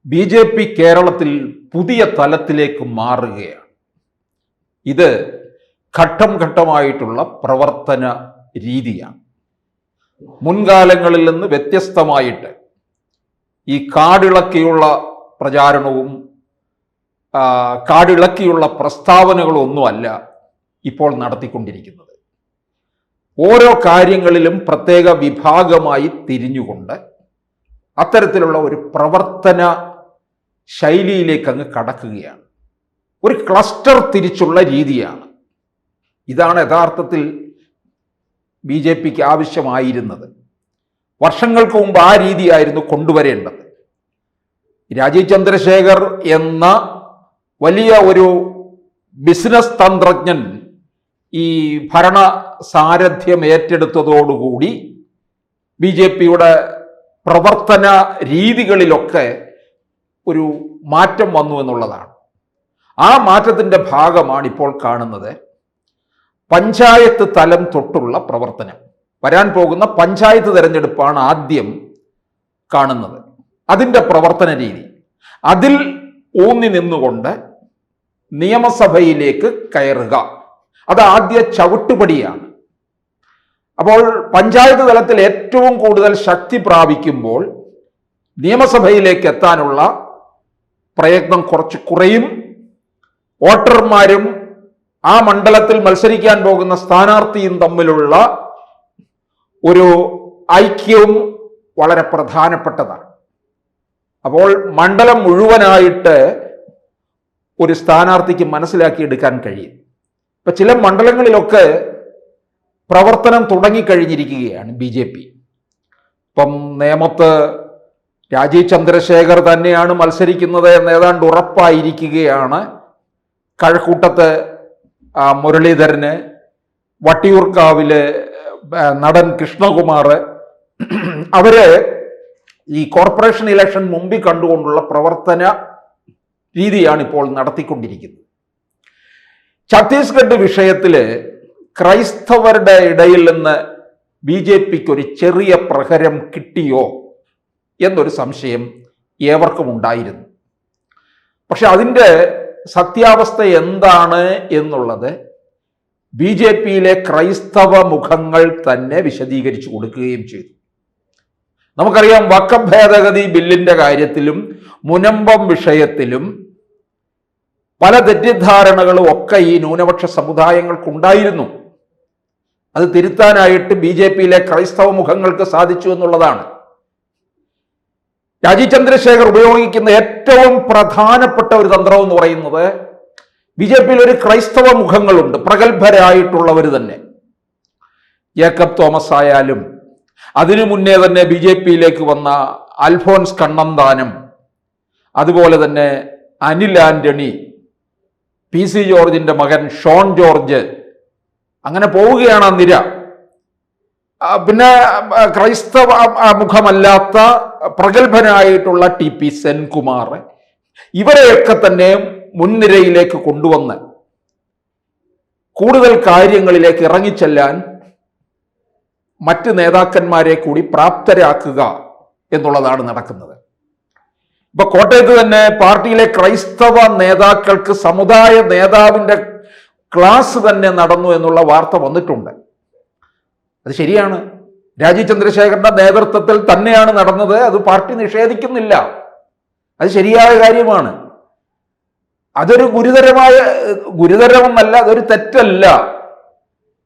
BJP കേരളത്തിൽ പുതിയ തലത്തിലേക്ക് മാറുകയാണ്. ഇത് ഘട്ടം ഘട്ടമായിട്ടുള്ള പ്രവർത്തന രീതിയാണ്. മുൻകാലങ്ങളിൽ നിന്ന് വ്യത്യസ്തമായിട്ട് ഈ കാടിളക്കിയുള്ള പ്രചാരണവും കാടിളക്കിയുള്ള പ്രസ്താവനകളും ഒന്നുമല്ല ഇപ്പോൾ നടത്തിക്കൊണ്ടിരിക്കുന്നത്. ഓരോ കാര്യങ്ങളിലും പ്രത്യേക വിഭാഗമായി തിരിഞ്ഞുകൊണ്ട് അത്തരത്തിലുള്ള ഒരു പ്രവർത്തന ശൈലിയിലേക്ക് അങ്ങ് കടക്കുകയാണ്. ഒരു ക്ലസ്റ്റർ തിരിച്ചുള്ള രീതിയാണ്. ഇതാണ് യഥാർത്ഥത്തിൽ BJPക്ക് ആവശ്യമായിരുന്നത്. വർഷങ്ങൾക്ക് മുമ്പ് ആ രീതിയായിരുന്നു കൊണ്ടുവരേണ്ടത്. രാജീവ് ചന്ദ്രശേഖർ എന്ന വലിയ ഒരു ബിസിനസ് തന്ത്രജ്ഞൻ ഈ ഭരണ സാരഥ്യം ഏറ്റെടുത്തതോടുകൂടി BJPയുടെ പ്രവർത്തന രീതികളിലൊക്കെ ഒരു മാറ്റം വന്നു എന്നുള്ളതാണ്. ആ മാറ്റത്തിൻ്റെ ഭാഗമാണ് ഇപ്പോൾ കാണുന്നത്. പഞ്ചായത്ത് തലം തൊട്ടുള്ള പ്രവർത്തനം. വരാൻ പോകുന്ന പഞ്ചായത്ത് തെരഞ്ഞെടുപ്പാണ് ആദ്യം കാണുന്നത്. അതിൻ്റെ പ്രവർത്തന രീതി, അതിൽ ഊന്നി നിന്നുകൊണ്ട് നിയമസഭയിലേക്ക് കയറുക, അത് ആദ്യ ചവിട്ടുപടിയാണ്. അപ്പോൾ പഞ്ചായത്ത് തലത്തിൽ ഏറ്റവും കൂടുതൽ ശക്തി പ്രാപിക്കുമ്പോൾ നിയമസഭയിലേക്ക് എത്താനുള്ള പ്രയത്നം കുറച്ച് കുറയും. വോട്ടർമാരും ആ മണ്ഡലത്തിൽ മത്സരിക്കാൻ പോകുന്ന സ്ഥാനാർത്ഥിയും തമ്മിലുള്ള ഒരു ഐക്യവും വളരെ പ്രധാനപ്പെട്ടതാണ്. അപ്പോൾ മണ്ഡലം മുഴുവനായിട്ട് ഒരു സ്ഥാനാർത്ഥിക്ക് മനസ്സിലാക്കിയെടുക്കാൻ കഴിയും. ഇപ്പം ചില മണ്ഡലങ്ങളിലൊക്കെ പ്രവർത്തനം തുടങ്ങിക്കഴിഞ്ഞിരിക്കുകയാണ് BJP. ഇപ്പം നേമത്ത് രാജീവ് ചന്ദ്രശേഖർ തന്നെയാണ് മത്സരിക്കുന്നത് എന്ന് ഏതാണ്ട് ഉറപ്പായിരിക്കുകയാണ്. കഴക്കൂട്ടത്ത് മുരളീധരന്, വട്ടിയൂർക്കാവില് നടൻ കൃഷ്ണകുമാർ, അവര് ഈ കോർപ്പറേഷൻ ഇലക്ഷൻ മുമ്പിൽ കണ്ടുകൊണ്ടുള്ള പ്രവർത്തന രീതിയാണ് ഇപ്പോൾ നടത്തിക്കൊണ്ടിരിക്കുന്നത്. ഛത്തീസ്ഗഡ് വിഷയത്തില് ക്രൈസ്തവരുടെ ഇടയിൽ നിന്ന് BJPക്ക് ഒരു ചെറിയ പ്രഹരം കിട്ടിയോ എന്നൊരു സംശയം ഏവർക്കും ഉണ്ടായിരുന്നു. പക്ഷെ അതിൻ്റെ സത്യാവസ്ഥ എന്താണ് എന്നുള്ളത് BJPയിലെ ക്രൈസ്തവ മുഖങ്ങൾ തന്നെ വിശദീകരിച്ചു കൊടുക്കുകയും ചെയ്തു. നമുക്കറിയാം, വഖഫ് ഭേദഗതി ബില്ലിൻ്റെ കാര്യത്തിലും മുനമ്പം വിഷയത്തിലും പല തെറ്റിദ്ധാരണകളും ഒക്കെ ഈ ന്യൂനപക്ഷ സമുദായങ്ങൾക്കുണ്ടായിരുന്നു. അത് തിരുത്താനായിട്ട് BJPയിലെ ക്രൈസ്തവ മുഖങ്ങൾക്ക് സാധിച്ചു എന്നുള്ളതാണ്. രാജീവ് ചന്ദ്രശേഖർ ഉപയോഗിക്കുന്ന ഏറ്റവും പ്രധാനപ്പെട്ട ഒരു തന്ത്രം എന്ന് പറയുന്നത്, BJPയിൽ ഒരു ക്രൈസ്തവ മുഖങ്ങളുണ്ട്, പ്രഗത്ഭരായിട്ടുള്ളവർ തന്നെ. ജേക്കബ് തോമസ് ആയാലും അതിനു മുന്നേ തന്നെ BJPയിലേക്ക് വന്ന അൽഫോൻസ് കണ്ണന്താനം, അതുപോലെ തന്നെ അനിൽ ആന്റണി, PC ജോർജിന്റെ മകൻ ഷോൺ ജോർജ്, അങ്ങനെ പോവുകയാണ് ആ നിര. പിന്നെ ക്രൈസ്തവ മുഖമല്ലാത്ത പ്രഗത്ഭനായിട്ടുള്ള TP സെൻകുമാർ, ഇവരെയൊക്കെ തന്നെ മുൻനിരയിലേക്ക് കൊണ്ടുവന്ന് കൂടുതൽ കാര്യങ്ങളിലേക്ക് ഇറങ്ങിച്ചെല്ലാൻ മറ്റ് നേതാക്കന്മാരെ കൂടി പ്രാപ്തരാക്കുക എന്നുള്ളതാണ് നടക്കുന്നത്. ഇപ്പൊ കോട്ടയത്ത് തന്നെ പാർട്ടിയിലെ ക്രൈസ്തവ നേതാക്കൾക്ക് സമുദായ നേതാവിന്റെ ക്ലാസ് തന്നെ നടന്നു എന്നുള്ള വാർത്ത വന്നിട്ടുണ്ട്. അത് ശരിയാണ്. രാജീവ് ചന്ദ്രശേഖരന്റെ നേതൃത്വത്തിൽ തന്നെയാണ് നടന്നത്. അത് പാർട്ടി നിഷേധിക്കുന്നില്ല. അത് ശരിയായ കാര്യമാണ്. അതൊരു ഗുരുതരമെന്നല്ല, അതൊരു തെറ്റല്ല.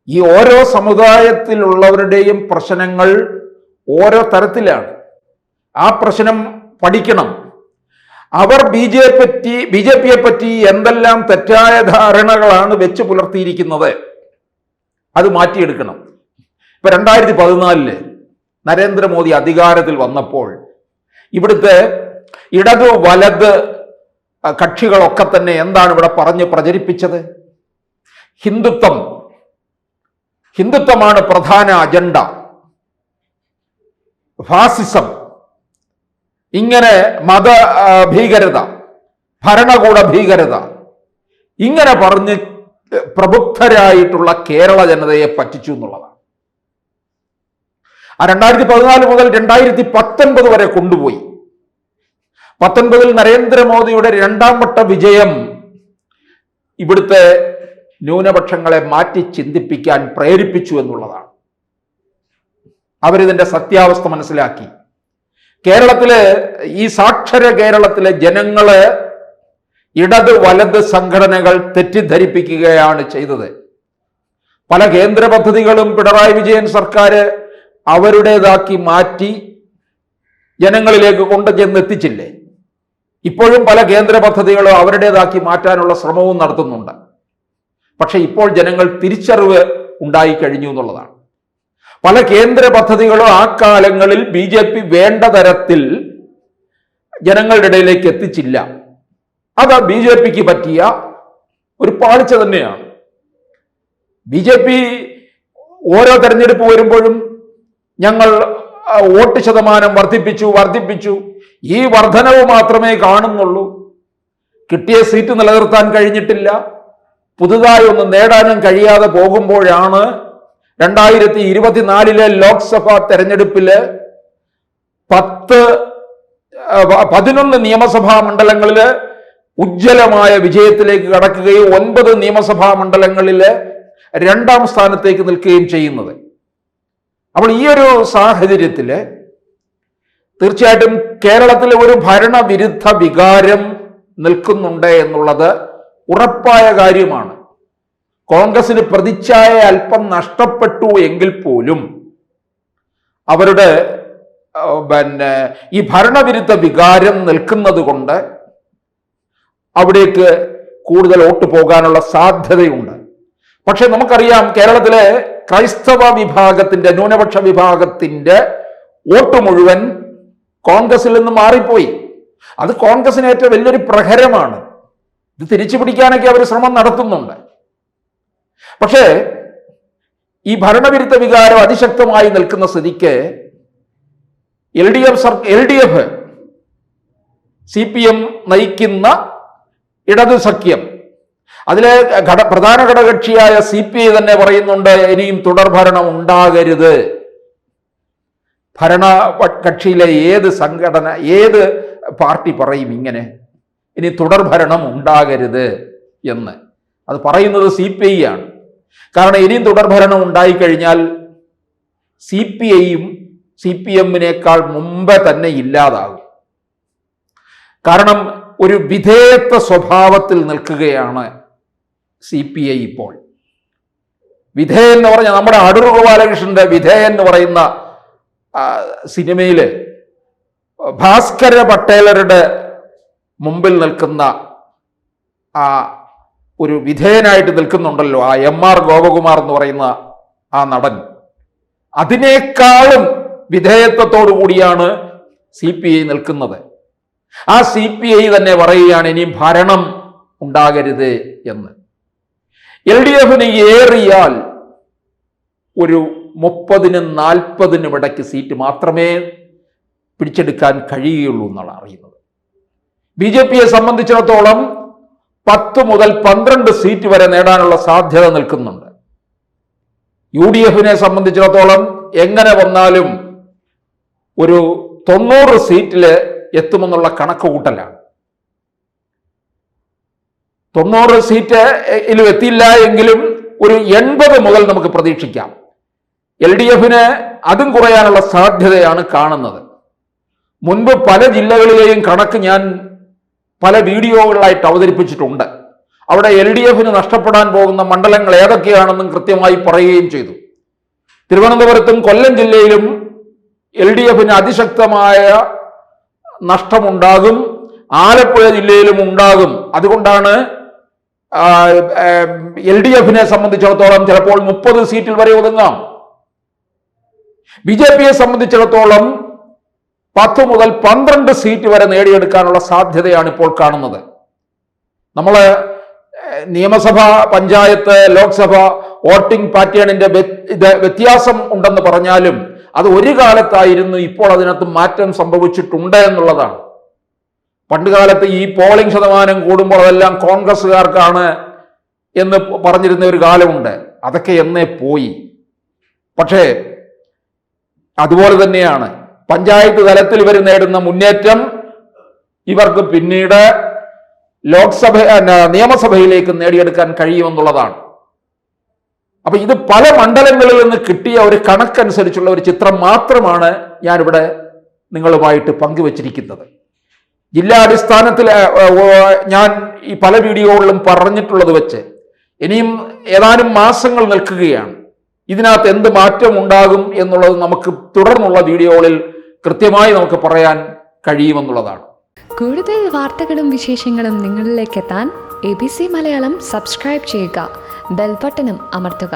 ഈ ഓരോ സമുദായത്തിലുള്ളവരുടെയും പ്രശ്നങ്ങൾ ഓരോ തരത്തിലാണ്. ആ പ്രശ്നം പഠിക്കണം. അവർ BJPയെ പറ്റി എന്തെല്ലാം തെറ്റായ ധാരണകളാണ് വെച്ച് പുലർത്തിയിരിക്കുന്നത്, അത് മാറ്റിയെടുക്കണം. ഇപ്പൊ 2014 നരേന്ദ്രമോദി അധികാരത്തിൽ വന്നപ്പോൾ ഇവിടുത്തെ ഇടത് വലത് കക്ഷികളൊക്കെ തന്നെ എന്താണ് ഇവിടെ പറഞ്ഞ് പ്രചരിപ്പിച്ചത്? ഹിന്ദുത്വമാണ് പ്രധാന അജണ്ട, ഫാസിസം, ഇങ്ങനെ മത ഭീകരത, ഭരണകൂട ഭീകരത, ഇങ്ങനെ പറഞ്ഞ് പ്രബുദ്ധരായിട്ടുള്ള കേരള ജനതയെ പറ്റിച്ചു എന്നുള്ളതാണ്. ആ 2014 മുതൽ 2019 വരെ കൊണ്ടുപോയി. 19 നരേന്ദ്രമോദിയുടെ രണ്ടാം വട്ട വിജയം ഇവിടുത്തെ ന്യൂനപക്ഷങ്ങളെ മാറ്റി ചിന്തിപ്പിക്കാൻ പ്രേരിപ്പിച്ചു എന്നുള്ളതാണ്. അവരിതിന്റെ സത്യാവസ്ഥ മനസ്സിലാക്കി. കേരളത്തിലെ ഈ സാക്ഷര കേരളത്തിലെ ജനങ്ങളെ ഇടത് വലത് സംഘടനകൾ തെറ്റിദ്ധരിപ്പിക്കുകയാണ് ചെയ്തത്. പല കേന്ദ്ര പദ്ധതികളും പിണറായി വിജയൻ സർക്കാർ അവരുടേതാക്കി മാറ്റി ജനങ്ങളിലേക്ക് കൊണ്ടുചെന്നെത്തിച്ചില്ലേ? ഇപ്പോഴും പല കേന്ദ്ര പദ്ധതികളും അവരുടേതാക്കി മാറ്റാനുള്ള ശ്രമവും നടത്തുന്നുണ്ട്. പക്ഷെ ഇപ്പോൾ ജനങ്ങൾ തിരിച്ചറിവ് ഉണ്ടായിക്കഴിഞ്ഞു എന്നുള്ളതാണ്. പല കേന്ദ്ര പദ്ധതികളും ആ കാലങ്ങളിൽ BJP വേണ്ട തരത്തിൽ ജനങ്ങളുടെ ഇടയിലേക്ക് എത്തിച്ചില്ല. അത് BJPക്ക് പറ്റിയ ഒരു പാളിച്ച തന്നെയാണ്. BJP ഓരോ തെരഞ്ഞെടുപ്പ് വരുമ്പോഴും ഞങ്ങൾ വോട്ട് ശതമാനം വർദ്ധിപ്പിച്ചു, ഈ വർധനവ് മാത്രമേ കാണുന്നുള്ളൂ. കിട്ടിയ സീറ്റ് നിലനിർത്താൻ കഴിഞ്ഞിട്ടില്ല. പുതുതായി ഒന്നും നേടാനും കഴിയാതെ പോകുമ്പോഴാണ് 2024 ലോക്സഭാ തെരഞ്ഞെടുപ്പില് 11 നിയമസഭാ മണ്ഡലങ്ങളില് ഉജ്ജ്വലമായ വിജയത്തിലേക്ക് കടക്കുകയും 9 നിയമസഭാ മണ്ഡലങ്ങളില് 2ാം സ്ഥാനത്തേക്ക് നിൽക്കുകയും ചെയ്യുന്നത്. അപ്പോൾ ഈ ഒരു സാഹചര്യത്തില് തീർച്ചയായിട്ടും കേരളത്തിലെ ഒരു ഭരണവിരുദ്ധ വികാരം നിൽക്കുന്നുണ്ട് എന്നുള്ളത് ഉറപ്പായ കാര്യമാണ്. കോൺഗ്രസിന് പ്രതിച്ഛായ അല്പം നഷ്ടപ്പെട്ടു എങ്കിൽ പോലും അവരുടെ ഈ ഭരണവിരുദ്ധ വികാരം നിൽക്കുന്നത് കൊണ്ട് അവിടേക്ക് കൂടുതൽ വോട്ട് പോകാനുള്ള സാധ്യതയുണ്ട്. പക്ഷെ നമുക്കറിയാം, കേരളത്തിലെ ക്രൈസ്തവ വിഭാഗത്തിന്റെ, ന്യൂനപക്ഷ വിഭാഗത്തിന്റെ വോട്ട് മുഴുവൻ കോൺഗ്രസിൽ നിന്ന് മാറിപ്പോയി. അത് കോൺഗ്രസിന് ഏറ്റവും വലിയൊരു പ്രഹരമാണ്. ഇത് തിരിച്ചു പിടിക്കാനൊക്കെ അവർ ശ്രമം നടത്തുന്നുണ്ട്. പക്ഷേ ഈ ഭരണവിരുദ്ധ വികാരം അതിശക്തമായി നിൽക്കുന്ന സ്ഥിതിക്ക് LDF CPM നയിക്കുന്ന ഇടതു സഖ്യം, അതിലെ പ്രധാന ഘടകകക്ഷിയായ CPI തന്നെ പറയുന്നുണ്ട്, ഇനിയും തുടർഭരണം ഉണ്ടാകരുത്. ഭരണ കക്ഷിയിലെ ഏത് സംഘടന, ഏത് പാർട്ടി പറയും ഇങ്ങനെ, ഇനി തുടർഭരണം ഉണ്ടാകരുത് എന്ന്? അത് പറയുന്നത് CPI ആണ്. കാരണം ഇനിയും തുടർഭരണം ഉണ്ടായിക്കഴിഞ്ഞാൽ CPIയും CPMനേക്കാൾ മുമ്പേ തന്നെ ഇല്ലാതാകും. കാരണം ഒരു വിധേയത്വ സ്വഭാവത്തിൽ നിൽക്കുകയാണ് CPI ഇപ്പോൾ. വിധേയൻ എന്ന് പറഞ്ഞാൽ നമ്മുടെ അടൂർ ഗോപാലകൃഷ്ണന്റെ വിധേയൻ എന്ന് പറയുന്ന സിനിമയില് ഭാസ്കര പട്ടേലരുടെ മുമ്പിൽ നിൽക്കുന്ന ആ ഒരു വിധേയനായിട്ട് നിൽക്കുന്നുണ്ടല്ലോ, ആ MR ഗോപകുമാർ എന്ന് പറയുന്ന ആ നടൻ, അതിനേക്കാളും വിധേയത്വത്തോടു കൂടിയാണ് CPI നിൽക്കുന്നത്. ആ CPI തന്നെ പറയുകയാണ് ഇനി ഭരണം ഉണ്ടാകരുത് എന്ന്. LDFന് ഏറിയാൽ ഒരു 30-40 ഇടയ്ക്ക് സീറ്റ് മാത്രമേ പിടിച്ചെടുക്കാൻ കഴിയുകയുള്ളൂ എന്നാണ് അറിയുന്നത്. BJPയെ സംബന്ധിച്ചിടത്തോളം 10 മുതൽ 12 സീറ്റ് വരെ നേടാനുള്ള സാധ്യത നിൽക്കുന്നുണ്ട്. UDFനെ സംബന്ധിച്ചിടത്തോളം എങ്ങനെ വന്നാലും ഒരു 90 സീറ്റിൽ എത്തുമെന്നുള്ള കണക്ക് കൂട്ടലാണ്. 90 സീറ്റിൽ എത്തിയില്ല എങ്കിലും ഒരു 80 മുതൽ നമുക്ക് പ്രതീക്ഷിക്കാം. LDFന് അതും കുറയാനുള്ള സാധ്യതയാണ് കാണുന്നത്. മുൻപ് പല ജില്ലകളിലെയും കണക്ക് ഞാൻ പല വീഡിയോകളായിട്ട് അവതരിപ്പിച്ചിട്ടുണ്ട്. അവിടെ LDFന് നഷ്ടപ്പെടാൻ പോകുന്ന മണ്ഡലങ്ങൾ ഏതൊക്കെയാണെന്നും കൃത്യമായി പറയുകയും ചെയ്തു. തിരുവനന്തപുരത്തും കൊല്ലം ജില്ലയിലും LDFന് അതിശക്തമായ നഷ്ടമുണ്ടാകും, ആലപ്പുഴ ജില്ലയിലും ഉണ്ടാകും. അതുകൊണ്ടാണ് LDFനെ സംബന്ധിച്ചിടത്തോളം ചിലപ്പോൾ 30 സീറ്റിൽ വരെ ഒതുങ്ങാം. BJPയെ സംബന്ധിച്ചിടത്തോളം 10 മുതൽ 12 സീറ്റ് വരെ നേടിയെടുക്കാനുള്ള സാധ്യതയാണ് ഇപ്പോൾ കാണുന്നത്. നമ്മൾ നിയമസഭ, പഞ്ചായത്ത്, ലോക്സഭ വോട്ടിംഗ് പാറ്റേണിന്റെ വ്യത്യാസം ഉണ്ടെന്ന് പറഞ്ഞാലും അത് ഒരു കാലത്തായിരുന്നു, ഇപ്പോൾ അതിനകത്ത് മാറ്റം സംഭവിച്ചിട്ടുണ്ട് എന്നുള്ളതാണ്. പണ്ട് കാലത്ത് ഈ പോളിംഗ് ശതമാനം കൂടുമ്പോൾ അതെല്ലാം കോൺഗ്രസ്സുകാർക്കാണ് എന്ന് പറഞ്ഞിരുന്ന ഒരു കാലമുണ്ട്. അതൊക്കെ എന്നേ പോയി. പക്ഷേ അതുപോലെ തന്നെയാണ് പഞ്ചായത്ത് തലത്തിൽ ഇവർ നേടുന്ന മുന്നേറ്റം ഇവർക്ക് പിന്നീട് നിയമസഭയിലേക്ക് നേടിയെടുക്കാൻ കഴിയുമെന്നുള്ളതാണ്. അപ്പൊ ഇത് പല മണ്ഡലങ്ങളിൽ നിന്ന് കിട്ടിയ ഒരു കണക്കനുസരിച്ചുള്ള ഒരു ചിത്രം മാത്രമാണ് ഞാനിവിടെ നിങ്ങളുമായിട്ട് പങ്കുവച്ചിരിക്കുന്നത്. ജില്ലാ അടിസ്ഥാനത്തിൽ ഞാൻ ഈ പല വീഡിയോകളിലും പറഞ്ഞിട്ടുള്ളത് വെച്ച് ഇനിയും ഏതാനും മാസങ്ങൾ നിൽക്കുകയാണ്. ഇതിനകത്ത് എന്ത് മാറ്റം ഉണ്ടാകും എന്നുള്ളത് നമുക്ക് തുടർന്നുള്ള വീഡിയോകളിൽ കൃത്യമായി നമുക്ക് പറയാൻ കഴിയുമെന്നുള്ളതാണ്. കൂടുതൽ വാർത്തകളും വിശേഷങ്ങളും നിങ്ങളിലേക്ക് എത്താൻ ABC മലയാളം സബ്സ്ക്രൈബ് ചെയ്യുക, ബെൽ ബട്ടണും അമർത്തുക.